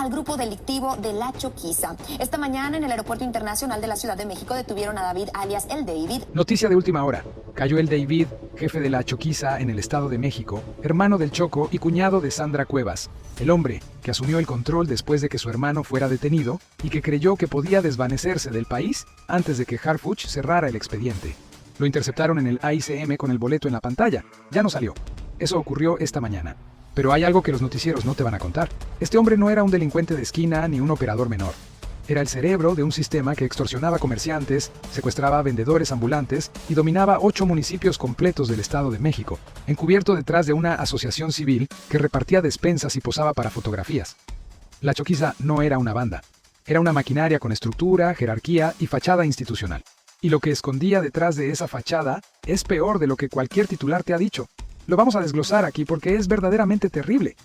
al grupo delictivo de La Choquiza. Esta mañana en el Aeropuerto Internacional de la Ciudad de México detuvieron a David alias El David. Noticia de última hora. Cayó El David, jefe de La Choquiza en el Estado de México, hermano del Choco y cuñado de Sandra Cuevas, el hombre que asumió el control después de que su hermano fuera detenido y que creyó que podía desvanecerse del país antes de que Harfuch cerrara el expediente. Lo interceptaron en el AICM con el boleto en la pantalla. Ya no salió. Eso ocurrió esta mañana. Pero hay algo que los noticieros no te van a contar. Este hombre no era un delincuente de esquina ni un operador menor. Era el cerebro de un sistema que extorsionaba comerciantes, secuestraba a vendedores ambulantes y dominaba 8 municipios completos del Estado de México, encubierto detrás de una asociación civil que repartía despensas y posaba para fotografías. La Choquiza no era una banda. Era una maquinaria con estructura, jerarquía y fachada institucional. Y lo que escondía detrás de esa fachada es peor de lo que cualquier titular te ha dicho. Lo vamos a desglosar aquí porque es verdaderamente terrible.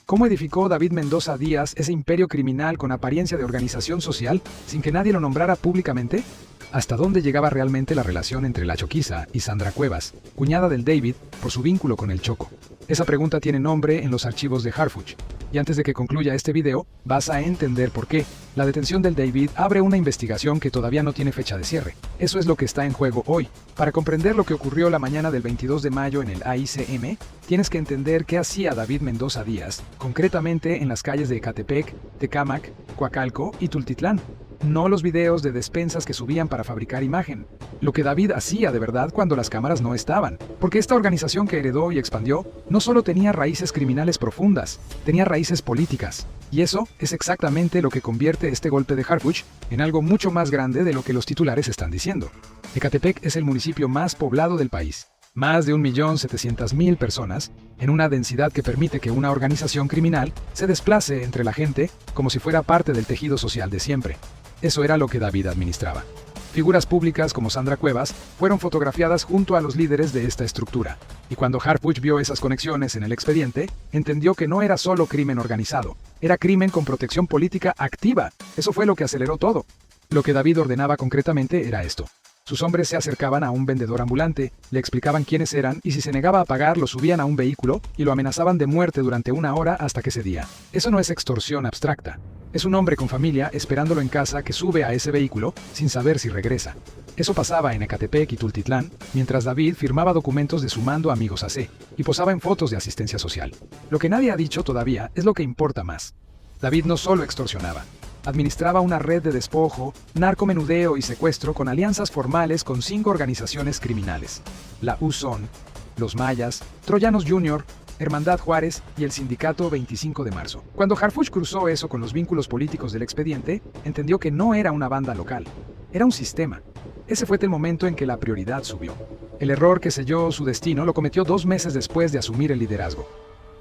¿Cómo edificó David Mendoza Díaz ese imperio criminal con apariencia de organización social sin que nadie lo nombrara públicamente? ¿Hasta dónde llegaba realmente la relación entre La Choquiza y Sandra Cuevas, cuñada del David, por su vínculo con el Choco? Esa pregunta tiene nombre en los archivos de Harfuch. Y antes de que concluya este video, vas a entender por qué. La detención del David abre una investigación que todavía no tiene fecha de cierre. Eso es lo que está en juego hoy. Para comprender lo que ocurrió la mañana del 22 de mayo en el AICM, tienes que entender qué hacía David Mendoza Díaz, concretamente en las calles de Ecatepec, Tecámac, Coacalco y Tultitlán. No los videos de despensas que subían para fabricar imagen. Lo que David hacía de verdad cuando las cámaras no estaban. Porque esta organización que heredó y expandió no solo tenía raíces criminales profundas, tenía raíces políticas. Y eso es exactamente lo que convierte este golpe de Harfuch en algo mucho más grande de lo que los titulares están diciendo. Ecatepec es el municipio más poblado del país. Más de 1.700.000 personas, en una densidad que permite que una organización criminal se desplace entre la gente como si fuera parte del tejido social de siempre. Eso era lo que David administraba. Figuras públicas como Sandra Cuevas fueron fotografiadas junto a los líderes de esta estructura. Y cuando Harfuch vio esas conexiones en el expediente, entendió que no era solo crimen organizado, era crimen con protección política activa. Eso fue lo que aceleró todo. Lo que David ordenaba concretamente era esto. Sus hombres se acercaban a un vendedor ambulante, le explicaban quiénes eran y si se negaba a pagar lo subían a un vehículo y lo amenazaban de muerte durante 1 hora hasta que cedía. Eso no es extorsión abstracta. Es un hombre con familia esperándolo en casa que sube a ese vehículo sin saber si regresa. Eso pasaba en Ecatepec y Tultitlán, mientras David firmaba documentos de su mando Amigos AC y posaba en fotos de asistencia social. Lo que nadie ha dicho todavía es lo que importa más. David no solo extorsionaba. Administraba una red de despojo, narcomenudeo y secuestro con alianzas formales con 5 organizaciones criminales. La USON, Los Mayas, Troyanos Jr., Hermandad Juárez y el Sindicato 25 de Marzo. Cuando Harfuch cruzó eso con los vínculos políticos del expediente, entendió que no era una banda local, era un sistema. Ese fue el momento en que la prioridad subió. El error que selló su destino lo cometió 2 meses después de asumir el liderazgo.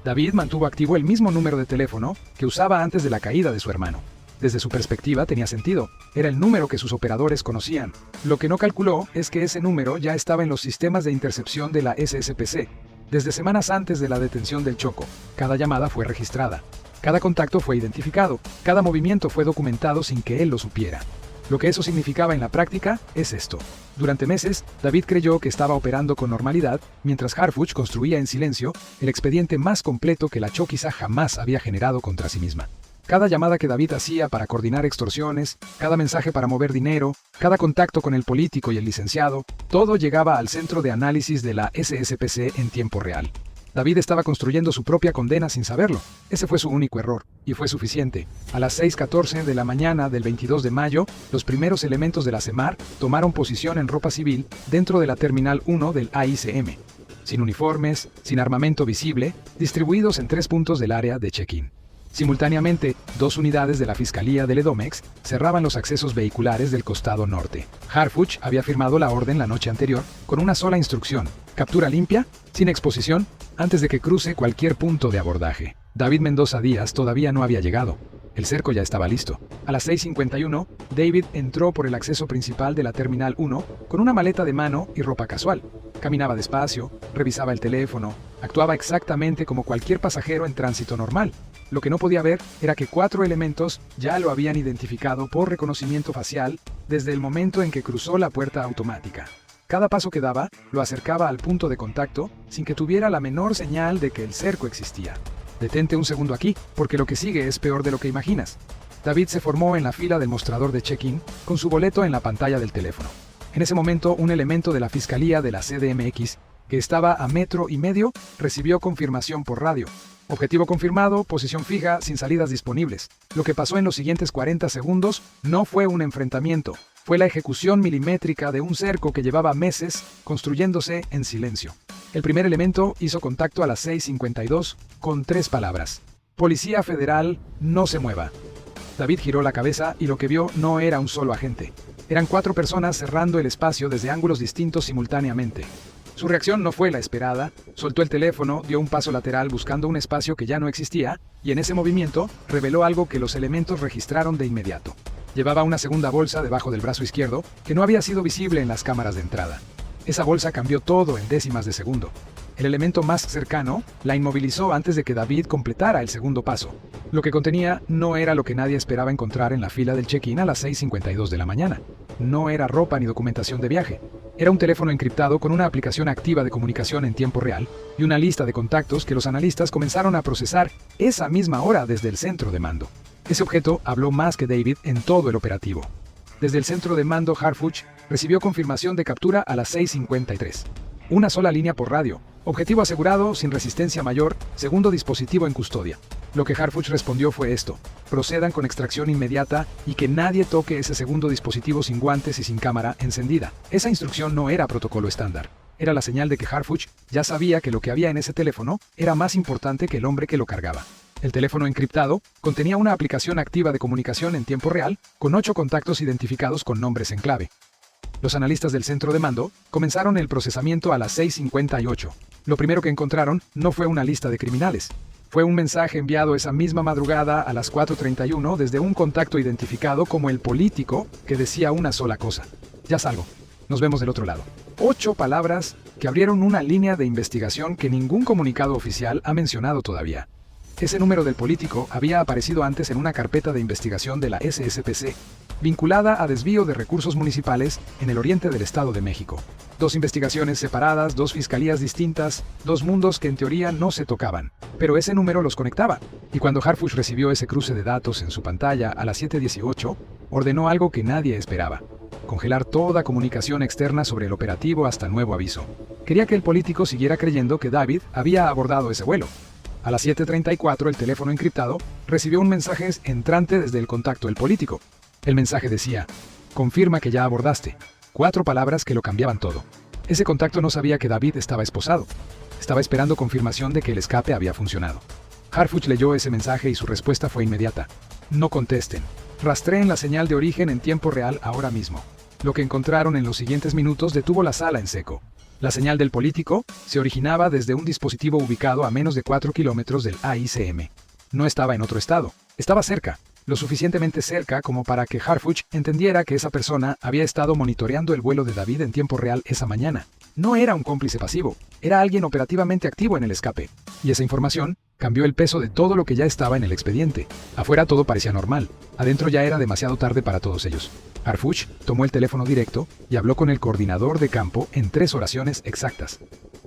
David mantuvo activo el mismo número de teléfono que usaba antes de la caída de su hermano. Desde su perspectiva tenía sentido, era el número que sus operadores conocían. Lo que no calculó es que ese número ya estaba en los sistemas de intercepción de la SSPC. Desde semanas antes de la detención del Choco, cada llamada fue registrada, cada contacto fue identificado, cada movimiento fue documentado sin que él lo supiera. Lo que eso significaba en la práctica es esto. Durante meses, David creyó que estaba operando con normalidad, mientras Harfuch construía en silencio el expediente más completo que la Choquiza jamás había generado contra sí misma. Cada llamada que David hacía para coordinar extorsiones, cada mensaje para mover dinero, cada contacto con el político y el licenciado, todo llegaba al centro de análisis de la SSPC en tiempo real. David estaba construyendo su propia condena sin saberlo. Ese fue su único error, y fue suficiente. A las 6:14 de la mañana del 22 de mayo, los primeros elementos de la CEMAR tomaron posición en ropa civil dentro de la Terminal 1 del AICM. Sin uniformes, sin armamento visible, distribuidos en 3 puntos del área de check-in. Simultáneamente, 2 unidades de la Fiscalía del Edomex cerraban los accesos vehiculares del costado norte. Harfuch había firmado la orden la noche anterior con una sola instrucción: captura limpia, sin exposición, antes de que cruce cualquier punto de abordaje. David Mendoza Díaz todavía no había llegado. El cerco ya estaba listo. A las 6:51, David entró por el acceso principal de la Terminal 1 con una maleta de mano y ropa casual. Caminaba despacio, revisaba el teléfono, actuaba exactamente como cualquier pasajero en tránsito normal. Lo que no podía ver era que 4 elementos ya lo habían identificado por reconocimiento facial desde el momento en que cruzó la puerta automática. Cada paso que daba lo acercaba al punto de contacto sin que tuviera la menor señal de que el cerco existía. Detente un segundo aquí, porque lo que sigue es peor de lo que imaginas. David se formó en la fila del mostrador de check-in, con su boleto en la pantalla del teléfono. En ese momento, un elemento de la Fiscalía de la CDMX, que estaba a 1,5 metros, recibió confirmación por radio. Objetivo confirmado, posición fija, sin salidas disponibles. Lo que pasó en los siguientes 40 segundos no fue un enfrentamiento, fue la ejecución milimétrica de un cerco que llevaba meses construyéndose en silencio. El primer elemento hizo contacto a las 6:52 con 3 palabras. Policía Federal, no se mueva. David giró la cabeza y lo que vio no era un solo agente. Eran 4 personas cerrando el espacio desde ángulos distintos simultáneamente. Su reacción no fue la esperada, soltó el teléfono, dio un paso lateral buscando un espacio que ya no existía, y en ese movimiento reveló algo que los elementos registraron de inmediato. Llevaba una segunda bolsa debajo del brazo izquierdo que no había sido visible en las cámaras de entrada. Esa bolsa cambió todo en décimas de segundo. El elemento más cercano la inmovilizó antes de que David completara el segundo paso. Lo que contenía no era lo que nadie esperaba encontrar en la fila del check-in a las 6:52 de la mañana. No era ropa ni documentación de viaje. Era un teléfono encriptado con una aplicación activa de comunicación en tiempo real y una lista de contactos que los analistas comenzaron a procesar esa misma hora desde el centro de mando. Ese objeto habló más que David en todo el operativo. Desde el centro de mando, Harfuch recibió confirmación de captura a las 6:53. Una sola línea por radio. Objetivo asegurado, sin resistencia mayor, segundo dispositivo en custodia. Lo que Harfuch respondió fue esto: procedan con extracción inmediata y que nadie toque ese segundo dispositivo sin guantes y sin cámara encendida. Esa instrucción no era protocolo estándar. Era la señal de que Harfuch ya sabía que lo que había en ese teléfono era más importante que el hombre que lo cargaba. El teléfono encriptado contenía una aplicación activa de comunicación en tiempo real con 8 contactos identificados con nombres en clave. Los analistas del centro de mando comenzaron el procesamiento a las 6:58. Lo primero que encontraron no fue una lista de criminales. Fue un mensaje enviado esa misma madrugada a las 4:31 desde un contacto identificado como el político que decía una sola cosa: ya salgo, nos vemos del otro lado. 8 palabras que abrieron una línea de investigación que ningún comunicado oficial ha mencionado todavía. Ese número del político había aparecido antes en una carpeta de investigación de la SSPC, vinculada a desvío de recursos municipales en el oriente del Estado de México. 2 investigaciones separadas, 2 fiscalías distintas, 2 mundos que en teoría no se tocaban, pero ese número los conectaba. Y cuando Harfuch recibió ese cruce de datos en su pantalla a las 7:18, ordenó algo que nadie esperaba: congelar toda comunicación externa sobre el operativo hasta nuevo aviso. Quería que el político siguiera creyendo que David había abordado ese vuelo. A las 7:34 el teléfono encriptado recibió un mensaje entrante desde el contacto del político. El mensaje decía: confirma que ya abordaste. 4 palabras que lo cambiaban todo. Ese contacto no sabía que David estaba esposado. Estaba esperando confirmación de que el escape había funcionado. Harfuch leyó ese mensaje y su respuesta fue inmediata: no contesten. Rastreen la señal de origen en tiempo real ahora mismo. Lo que encontraron en los siguientes minutos detuvo la sala en seco. La señal del político se originaba desde un dispositivo ubicado a menos de 4 kilómetros del AICM. No estaba en otro estado, estaba cerca, lo suficientemente cerca como para que Harfuch entendiera que esa persona había estado monitoreando el vuelo de David en tiempo real esa mañana. No era un cómplice pasivo, era alguien operativamente activo en el escape. Y esa información cambió el peso de todo lo que ya estaba en el expediente. Afuera todo parecía normal, adentro ya era demasiado tarde para todos ellos. Harfuch tomó el teléfono directo y habló con el coordinador de campo en 3 oraciones exactas.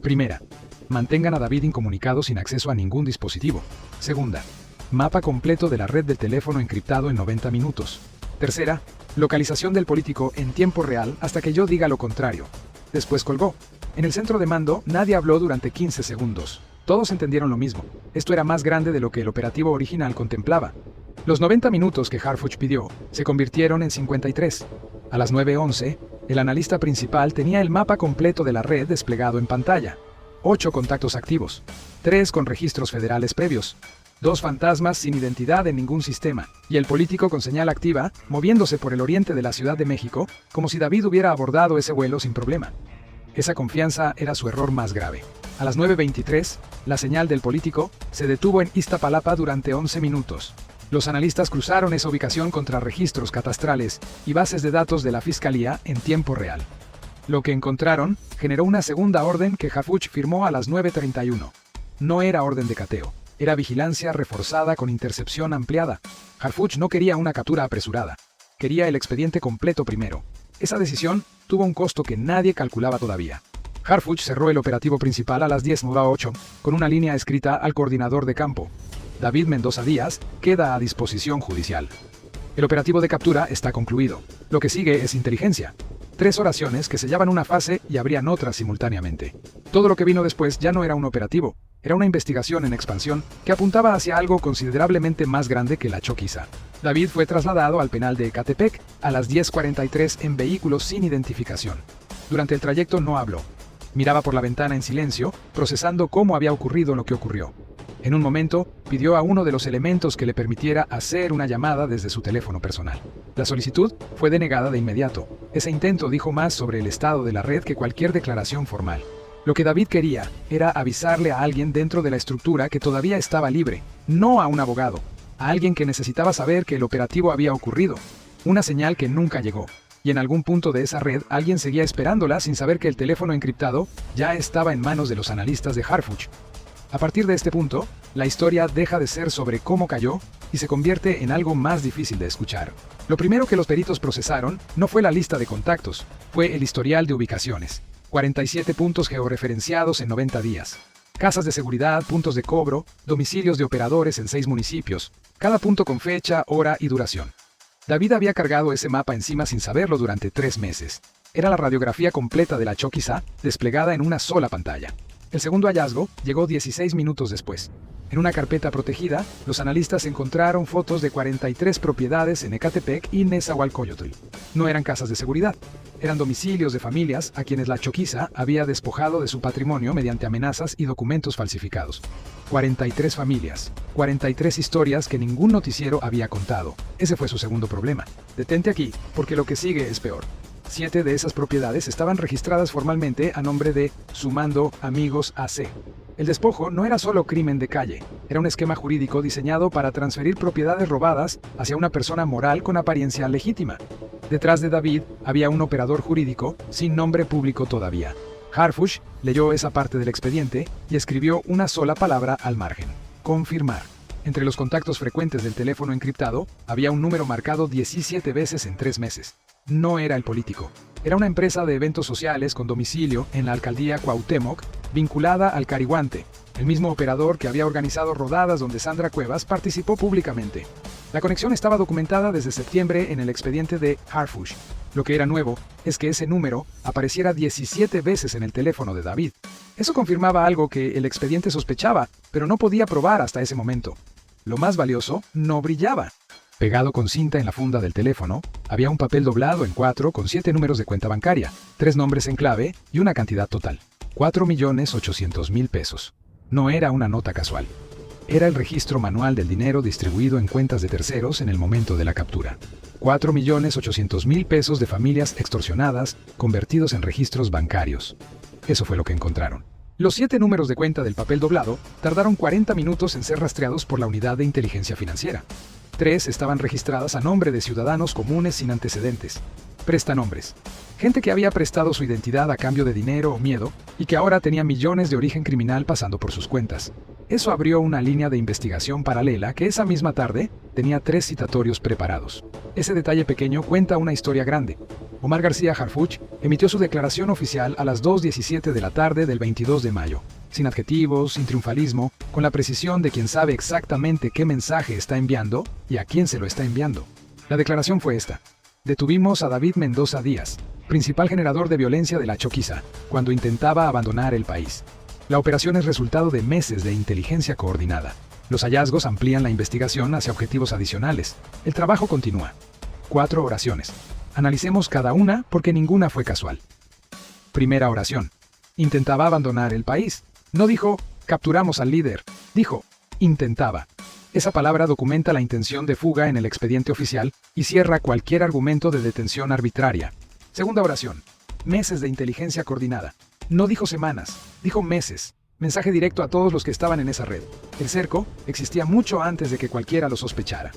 Primera: mantengan a David incomunicado sin acceso a ningún dispositivo. Segunda: mapa completo de la red del teléfono encriptado en 90 minutos. Tercera: localización del político en tiempo real hasta que yo diga lo contrario. Después colgó. En el centro de mando nadie habló durante 15 segundos. Todos entendieron lo mismo. Esto era más grande de lo que el operativo original contemplaba. Los 90 minutos que Harfuch pidió se convirtieron en 53. A las 9:11, el analista principal tenía el mapa completo de la red desplegado en pantalla. 8 contactos activos, 3 con registros federales previos, 2 fantasmas sin identidad en ningún sistema, y el político con señal activa, moviéndose por el oriente de la Ciudad de México, como si David hubiera abordado ese vuelo sin problema. Esa confianza era su error más grave. A las 9:23, la señal del político se detuvo en Iztapalapa durante 11 minutos. Los analistas cruzaron esa ubicación contra registros catastrales y bases de datos de la Fiscalía en tiempo real. Lo que encontraron generó una segunda orden que Harfuch firmó a las 9:31. No era orden de cateo, era vigilancia reforzada con intercepción ampliada. Harfuch no quería una captura apresurada, quería el expediente completo primero. Esa decisión tuvo un costo que nadie calculaba todavía. Harfuch cerró el operativo principal a las 10:08 con una línea escrita al coordinador de campo. David Mendoza Díaz queda a disposición judicial. El operativo de captura está concluido. Lo que sigue es inteligencia. 3 oraciones que sellaban una fase y abrían otra simultáneamente. Todo lo que vino después ya no era un operativo, era una investigación en expansión que apuntaba hacia algo considerablemente más grande que la choquiza. David fue trasladado al penal de Ecatepec a las 10:43 en vehículo sin identificación. Durante el trayecto no habló. Miraba por la ventana en silencio, procesando cómo había ocurrido lo que ocurrió. En un momento, pidió a uno de los elementos que le permitiera hacer una llamada desde su teléfono personal. La solicitud fue denegada de inmediato. Ese intento dijo más sobre el estado de la red que cualquier declaración formal. Lo que David quería era avisarle a alguien dentro de la estructura que todavía estaba libre, no a un abogado, a alguien que necesitaba saber que el operativo había ocurrido. Una señal que nunca llegó. Y en algún punto de esa red alguien seguía esperándola sin saber que el teléfono encriptado ya estaba en manos de los analistas de Harfuch. A partir de este punto, la historia deja de ser sobre cómo cayó y se convierte en algo más difícil de escuchar. Lo primero que los peritos procesaron no fue la lista de contactos, fue el historial de ubicaciones. 47 puntos georreferenciados en 90 días. Casas de seguridad, puntos de cobro, domicilios de operadores en 6 municipios, cada punto con fecha, hora y duración. David había cargado ese mapa encima sin saberlo durante 3 meses. Era la radiografía completa de la choquiza, desplegada en una sola pantalla. El segundo hallazgo llegó 16 minutos después. En una carpeta protegida, los analistas encontraron fotos de 43 propiedades en Ecatepec y Nezahualcóyotl. No eran casas de seguridad, eran domicilios de familias a quienes la choquiza había despojado de su patrimonio mediante amenazas y documentos falsificados. 43 familias, 43 historias que ningún noticiero había contado. Ese fue su segundo problema. Detente aquí, porque lo que sigue es peor. 7 de esas propiedades estaban registradas formalmente a nombre de Sumando Amigos AC. El despojo no era solo crimen de calle, era un esquema jurídico diseñado para transferir propiedades robadas hacia una persona moral con apariencia legítima. Detrás de David había un operador jurídico sin nombre público todavía. Harfuch leyó esa parte del expediente y escribió una sola palabra al margen: confirmar. Entre los contactos frecuentes del teléfono encriptado había un número marcado 17 veces en 3 meses. No era el político. Era una empresa de eventos sociales con domicilio en la alcaldía Cuauhtémoc, vinculada al Carihuante, el mismo operador que había organizado rodadas donde Sandra Cuevas participó públicamente. La conexión estaba documentada desde septiembre en el expediente de Harfuch. Lo que era nuevo es que ese número apareciera 17 veces en el teléfono de David. Eso confirmaba algo que el expediente sospechaba, pero no podía probar hasta ese momento. Lo más valioso no brillaba. Pegado con cinta en la funda del teléfono, había un papel doblado en 4 con 7 números de cuenta bancaria, 3 nombres en clave y una cantidad total: 4.800.000 pesos. No era una nota casual. Era el registro manual del dinero distribuido en cuentas de terceros en el momento de la captura. 4.800.000 pesos de familias extorsionadas convertidos en registros bancarios. Eso fue lo que encontraron. Los 7 números de cuenta del papel doblado tardaron 40 minutos en ser rastreados por la unidad de inteligencia financiera. 3 estaban registradas a nombre de ciudadanos comunes sin antecedentes. Prestanombres. Gente que había prestado su identidad a cambio de dinero o miedo y que ahora tenía millones de origen criminal pasando por sus cuentas. Eso abrió una línea de investigación paralela que esa misma tarde tenía 3 citatorios preparados. Ese detalle pequeño cuenta una historia grande. Omar García Harfuch emitió su declaración oficial a las 2:17 de la tarde del 22 de mayo. Sin adjetivos, sin triunfalismo, con la precisión de quien sabe exactamente qué mensaje está enviando y a quién se lo está enviando. La declaración fue esta: detuvimos a David Mendoza Díaz, principal generador de violencia de la choquiza, cuando intentaba abandonar el país. La operación es resultado de meses de inteligencia coordinada. Los hallazgos amplían la investigación hacia objetivos adicionales. El trabajo continúa. 4 oraciones. Analicemos cada una porque ninguna fue casual. Primera oración. Intentaba abandonar el país. No dijo, capturamos al líder. Dijo, intentaba. Esa palabra documenta la intención de fuga en el expediente oficial y cierra cualquier argumento de detención arbitraria. Segunda oración. Meses de inteligencia coordinada. No dijo semanas, dijo meses. Mensaje directo a todos los que estaban en esa red. El cerco existía mucho antes de que cualquiera lo sospechara.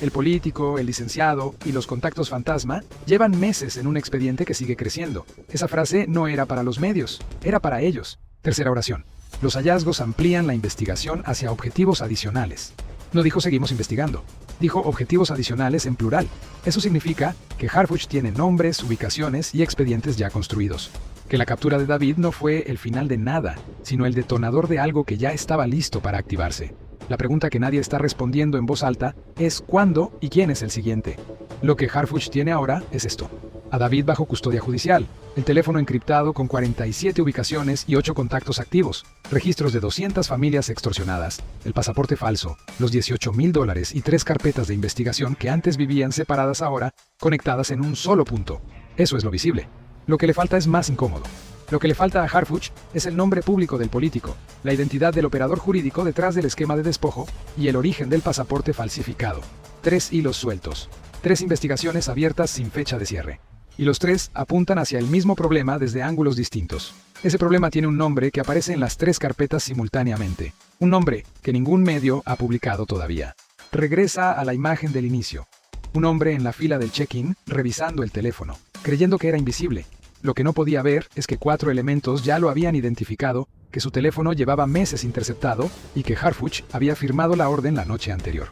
El político, el licenciado y los contactos fantasma llevan meses en un expediente que sigue creciendo. Esa frase no era para los medios, era para ellos. Tercera oración. Los hallazgos amplían la investigación hacia objetivos adicionales. No dijo seguimos investigando, dijo objetivos adicionales en plural. Eso significa que Harfuch tiene nombres, ubicaciones y expedientes ya construidos. que la captura de David no fue el final de nada, sino el detonador de algo que ya estaba listo para activarse. La pregunta que nadie está respondiendo en voz alta es ¿cuándo y quién es el siguiente? Lo que Harfuch tiene ahora es esto: a David bajo custodia judicial, el teléfono encriptado con 47 ubicaciones y 8 contactos activos, registros de 200 familias extorsionadas, el pasaporte falso, los $18,000 y 3 carpetas de investigación que antes vivían separadas ahora, conectadas en un solo punto. Eso es lo visible. Lo que le falta es más incómodo. Lo que le falta a Harfuch es el nombre público del político, la identidad del operador jurídico detrás del esquema de despojo y el origen del pasaporte falsificado. 3 hilos sueltos. 3 investigaciones abiertas sin fecha de cierre. Y los 3 apuntan hacia el mismo problema desde ángulos distintos. Ese problema tiene un nombre que aparece en las 3 carpetas simultáneamente. Un nombre que ningún medio ha publicado todavía. Regresa a la imagen del inicio. Un hombre en la fila del check-in revisando el teléfono, creyendo que era invisible. Lo que no podía ver es que 4 elementos ya lo habían identificado, que su teléfono llevaba meses interceptado y que Harfuch había firmado la orden la noche anterior.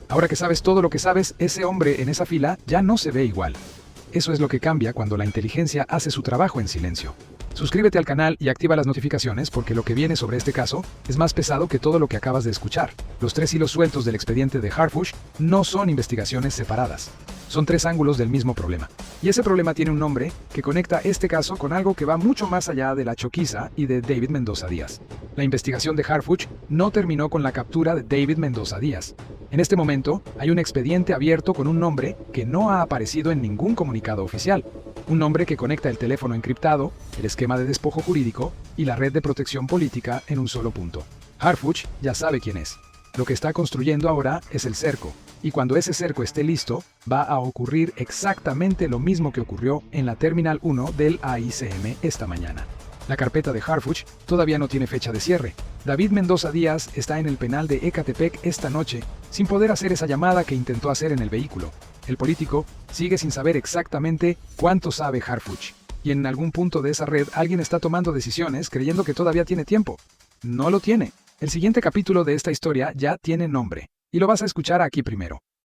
Ahora que sabes todo lo que sabes, ese hombre en esa fila ya no se ve igual. Eso es lo que cambia cuando la inteligencia hace su trabajo en silencio. Suscríbete al canal y activa las notificaciones porque lo que viene sobre este caso es más pesado que todo lo que acabas de escuchar. Los 3 hilos sueltos del expediente de Harfuch no son investigaciones separadas. Son 3 ángulos del mismo problema. Y ese problema tiene un nombre que conecta este caso con algo que va mucho más allá de la Choquiza y de David Mendoza Díaz. La investigación de Harfuch no terminó con la captura de David Mendoza Díaz. En este momento, hay un expediente abierto con un nombre que no ha aparecido en ningún comunicado oficial. Un nombre que conecta el teléfono encriptado, el esquema de despojo jurídico y la red de protección política en un solo punto. Harfuch ya sabe quién es. Lo que está construyendo ahora es el cerco, y cuando ese cerco esté listo, va a ocurrir exactamente lo mismo que ocurrió en la Terminal 1 del AICM esta mañana. La carpeta de Harfuch todavía no tiene fecha de cierre. David Mendoza Díaz está en el penal de Ecatepec esta noche, sin poder hacer esa llamada que intentó hacer en el vehículo. El político sigue sin saber exactamente cuánto sabe Harfuch, y en algún punto de esa red alguien está tomando decisiones creyendo que todavía tiene tiempo. No lo tiene. El siguiente capítulo de esta historia ya tiene nombre, y lo vas a escuchar aquí primero.